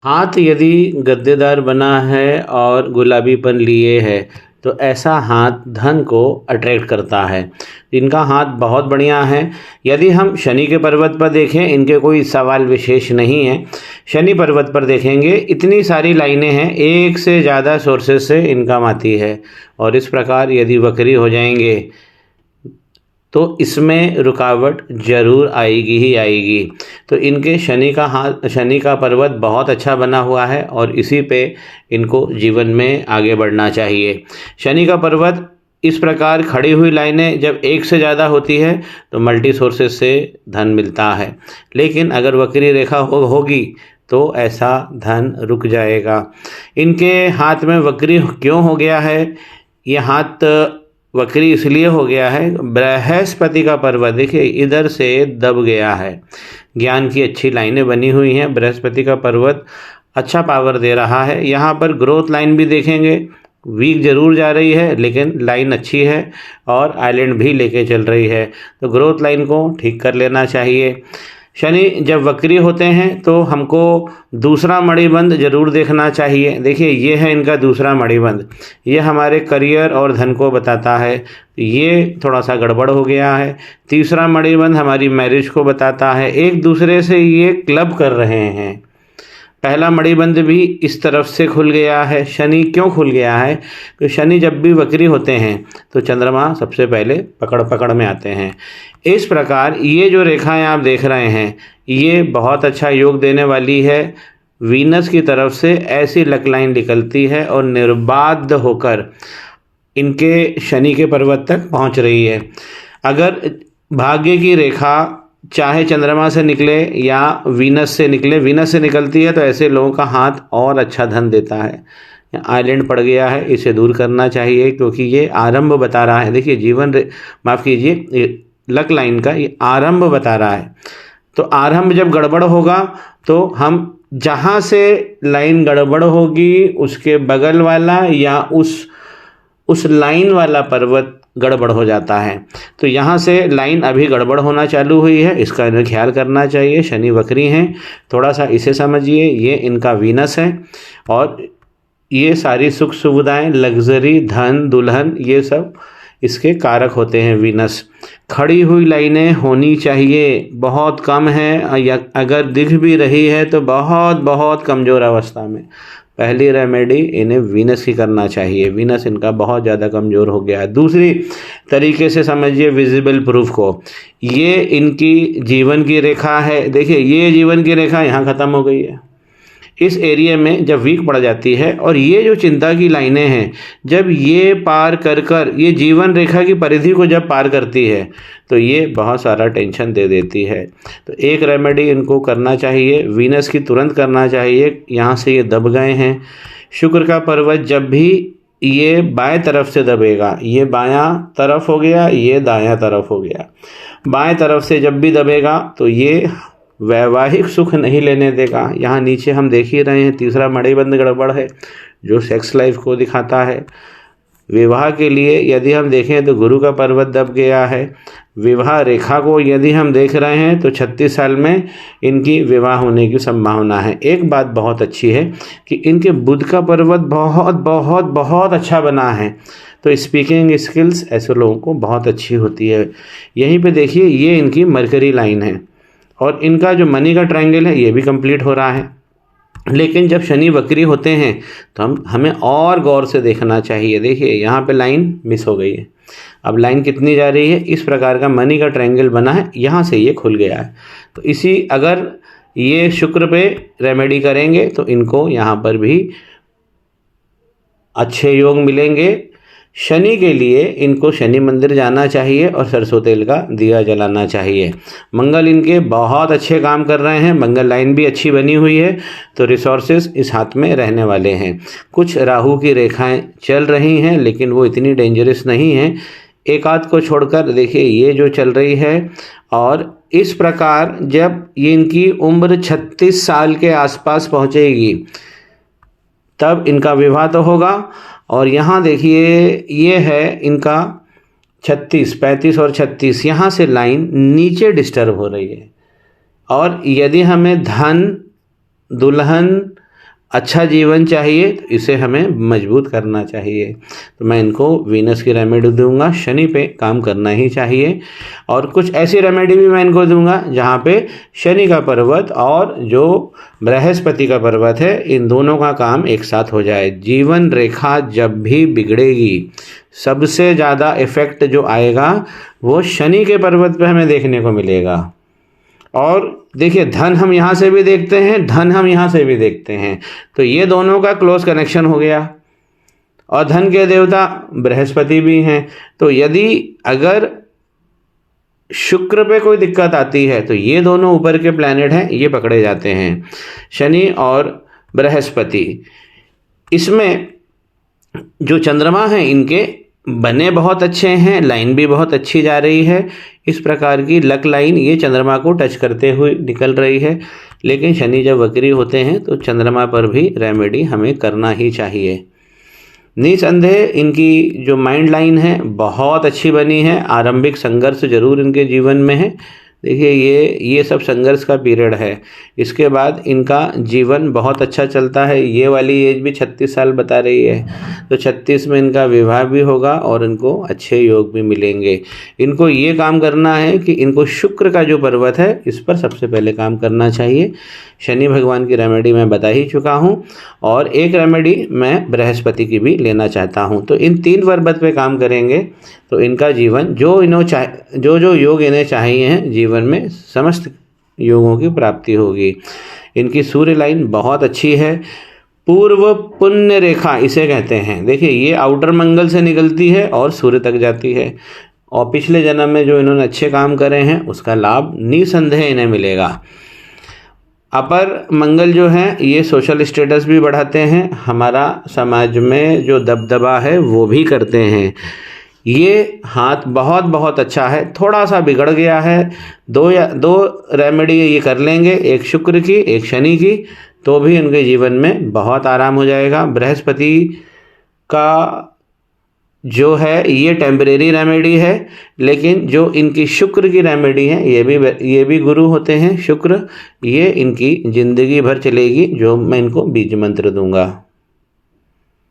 हाथ यदि गद्देदार बना है और गुलाबीपन लिए है तो ऐसा हाथ धन को अट्रैक्ट करता है। इनका हाथ बहुत बढ़िया है। यदि हम शनि के पर्वत पर देखें, इनके कोई सवाल विशेष नहीं है। शनि पर्वत पर देखेंगे इतनी सारी लाइनें हैं, एक से ज़्यादा सोर्सेज से इनकम आती है और इस प्रकार यदि वक्री हो जाएंगे तो इसमें रुकावट जरूर आएगी ही आएगी। तो इनके शनि का पर्वत बहुत अच्छा बना हुआ है और इसी पे इनको जीवन में आगे बढ़ना चाहिए। शनि का पर्वत इस प्रकार खड़ी हुई लाइनें जब एक से ज़्यादा होती है तो मल्टी सोर्सेज से धन मिलता है, लेकिन अगर वक्री रेखा होगी तो ऐसा धन रुक जाएगा। इनके हाथ में वक्री क्यों हो गया है? ये हाथ वक्री इसलिए हो गया है, बृहस्पति का पर्वत देखिए इधर से दब गया है। ज्ञान की अच्छी लाइनें बनी हुई हैं, बृहस्पति का पर्वत अच्छा पावर दे रहा है। यहाँ पर ग्रोथ लाइन भी देखेंगे, वीक जरूर जा रही है लेकिन लाइन अच्छी है और आइलैंड भी लेके चल रही है, तो ग्रोथ लाइन को ठीक कर लेना चाहिए। शनि जब वक्री होते हैं तो हमको दूसरा मणिबंध जरूर देखना चाहिए। देखिए ये है इनका दूसरा मणिबंध, ये हमारे करियर और धन को बताता है, ये थोड़ा सा गड़बड़ हो गया है। तीसरा मणिबंध हमारी मैरिज को बताता है। एक दूसरे से ये क्लब कर रहे हैं। पहला मणिबंध भी इस तरफ से खुल गया है। शनि क्यों खुल गया है? तो शनि जब भी वक्री होते हैं तो चंद्रमा सबसे पहले पकड़ में आते हैं। इस प्रकार ये जो रेखाएं आप देख रहे हैं ये बहुत अच्छा योग देने वाली है। वीनस की तरफ से ऐसी लक लाइन निकलती है और निर्बाध होकर इनके शनि के पर्वत तक पहुंच रही है। अगर भाग्य की रेखा चाहे चंद्रमा से निकले या वीनस से निकले, वीनस से निकलती है तो ऐसे लोगों का हाथ और अच्छा धन देता है। आइलैंड पड़ गया है, इसे दूर करना चाहिए क्योंकि ये आरंभ बता रहा है। देखिए माफ़ कीजिए, लक लाइन का ये आरंभ बता रहा है। तो आरंभ जब गड़बड़ होगा तो हम जहाँ से लाइन गड़बड़ होगी उसके बगल वाला या उस लाइन वाला पर्वत गड़बड़ हो जाता है। तो यहाँ से लाइन अभी गड़बड़ होना चालू हुई है, इसका इन्हें ख्याल करना चाहिए। शनि वक्री हैं, थोड़ा सा इसे समझिए। ये इनका वीनस है और ये सारी सुख सुविधाएं, लग्जरी, धन, दुल्हन, ये सब इसके कारक होते हैं वीनस। खड़ी हुई लाइनें होनी चाहिए, बहुत कम है या अगर दिख भी रही है तो बहुत बहुत कमज़ोर अवस्था में। पहली रेमेडी इन्हें वीनस की करना चाहिए, वीनस इनका बहुत ज़्यादा कमज़ोर हो गया है। दूसरी तरीके से समझिए विजिबल प्रूफ को, ये इनकी जीवन की रेखा है। देखिए ये जीवन की रेखा यहाँ ख़त्म हो गई है। इस एरिया में जब वीक पड़ जाती है और ये जो चिंता की लाइनें हैं जब ये पार कर ये जीवन रेखा की परिधि को जब पार करती है तो ये बहुत सारा टेंशन दे देती है। तो एक रेमेडी इनको करना चाहिए, वीनस की तुरंत करना चाहिए। यहाँ से ये दब गए हैं। शुक्र का पर्वत जब भी ये बाएं तरफ से दबेगा, ये बायां तरफ हो गया, ये दायां तरफ हो गया, बाएं तरफ से जब भी दबेगा तो ये वैवाहिक सुख नहीं लेने देगा। यहाँ नीचे हम देख ही रहे हैं, तीसरा मणिबंध गड़बड़ है जो सेक्स लाइफ को दिखाता है। विवाह के लिए यदि हम देखें तो गुरु का पर्वत दब गया है। विवाह रेखा को यदि हम देख रहे हैं तो 36 साल में इनकी विवाह होने की संभावना है। एक बात बहुत अच्छी है कि इनके बुध का पर्वत बहुत बहुत बहुत अच्छा बना है, तो स्पीकिंग स्किल्स ऐसे लोगों को बहुत अच्छी होती है। यहीं पे देखिए ये इनकी मरकरी लाइन है और इनका जो मनी का ट्रायंगल है ये भी कंप्लीट हो रहा है। लेकिन जब शनि वक्री होते हैं तो हमें और गौर से देखना चाहिए। देखिए यहाँ पे लाइन मिस हो गई है, अब लाइन कितनी जा रही है? इस प्रकार का मनी का ट्रायंगल बना है, यहाँ से ये खुल गया है। तो इसी अगर ये शुक्र पे रेमेडी करेंगे तो इनको यहाँ पर भी अच्छे योग मिलेंगे। शनि के लिए इनको शनि मंदिर जाना चाहिए और सरसों तेल का दिया जलाना चाहिए। मंगल इनके बहुत अच्छे काम कर रहे हैं, मंगल लाइन भी अच्छी बनी हुई है, तो रिसोर्सेज इस हाथ में रहने वाले हैं। कुछ राहु की रेखाएं चल रही हैं लेकिन वो इतनी डेंजरस नहीं हैं। एक आध को छोड़कर देखिए ये जो चल रही है, और इस प्रकार जब ये इनकी उम्र 36 साल के आसपास पहुँचेगी तब इनका विवाह तो होगा। और यहाँ देखिए ये है इनका 36, 35 और 36, यहाँ से लाइन नीचे डिस्टर्ब हो रही है। और यदि हमें धन, दुल्हन, अच्छा जीवन चाहिए तो इसे हमें मजबूत करना चाहिए। तो मैं इनको वीनस की रेमेडी दूंगा, शनि पे काम करना ही चाहिए। और कुछ ऐसी रेमेडी भी मैं इनको दूंगा जहाँ पे शनि का पर्वत और जो बृहस्पति का पर्वत है, इन दोनों का काम एक साथ हो जाए। जीवन रेखा जब भी बिगड़ेगी, सबसे ज़्यादा इफेक्ट जो आएगा वो शनि के पर्वत पे हमें देखने को मिलेगा। और देखिए, धन हम यहाँ से भी देखते हैं, धन हम यहाँ से भी देखते हैं, तो ये दोनों का क्लोज कनेक्शन हो गया। और धन के देवता बृहस्पति भी हैं। तो यदि अगर शुक्र पे कोई दिक्कत आती है तो ये दोनों ऊपर के प्लैनेट हैं, ये पकड़े जाते हैं, शनि और बृहस्पति। इसमें जो चंद्रमा है इनके बने बहुत अच्छे हैं, लाइन भी बहुत अच्छी जा रही है। इस प्रकार की लक लाइन ये चंद्रमा को टच करते हुए निकल रही है। लेकिन शनि जब वक्री होते हैं तो चंद्रमा पर भी रेमेडी हमें करना ही चाहिए। निसंदेह इनकी जो माइंड लाइन है बहुत अच्छी बनी है। आरंभिक संघर्ष जरूर इनके जीवन में है। देखिए, ये सब संघर्ष का पीरियड है। इसके बाद इनका जीवन बहुत अच्छा चलता है। ये वाली एज भी 36 साल बता रही है, तो 36 में इनका विवाह भी होगा और इनको अच्छे योग भी मिलेंगे। इनको ये काम करना है कि इनको शुक्र का जो पर्वत है इस पर सबसे पहले काम करना चाहिए। शनि भगवान की रेमेडी मैं बता ही चुका हूँ, और एक रेमेडी मैं बृहस्पति की भी लेना चाहता हूँ। तो इन 3 पर्वत पे काम करेंगे तो इनका जीवन जो योग इन्हें चाहिए हैं जीवन में, समस्त योगों की प्राप्ति होगी। इनकी सूर्य लाइन बहुत अच्छी है। पूर्व पुण्य रेखा इसे कहते हैं। देखिए, ये आउटर मंगल से निकलती है और सूर्य तक जाती है, और पिछले जन्म में जो इन्होंने अच्छे काम करे हैं उसका लाभ निसंदेह इन्हें मिलेगा। अपर मंगल जो है ये सोशल स्टेटस भी बढ़ाते हैं, हमारा समाज में जो दबदबा है वो भी करते हैं। ये हाथ बहुत बहुत अच्छा है। थोड़ा सा बिगड़ गया है, दो रेमेडी ये कर लेंगे, एक शुक्र की एक शनि की, तो भी उनके जीवन में बहुत आराम हो जाएगा। बृहस्पति का जो है ये टेम्परेरी रेमेडी है, लेकिन जो इनकी शुक्र की रेमेडी है ये भी गुरु होते हैं शुक्र, ये इनकी ज़िंदगी भर चलेगी, जो मैं इनको बीज मंत्र दूंगा।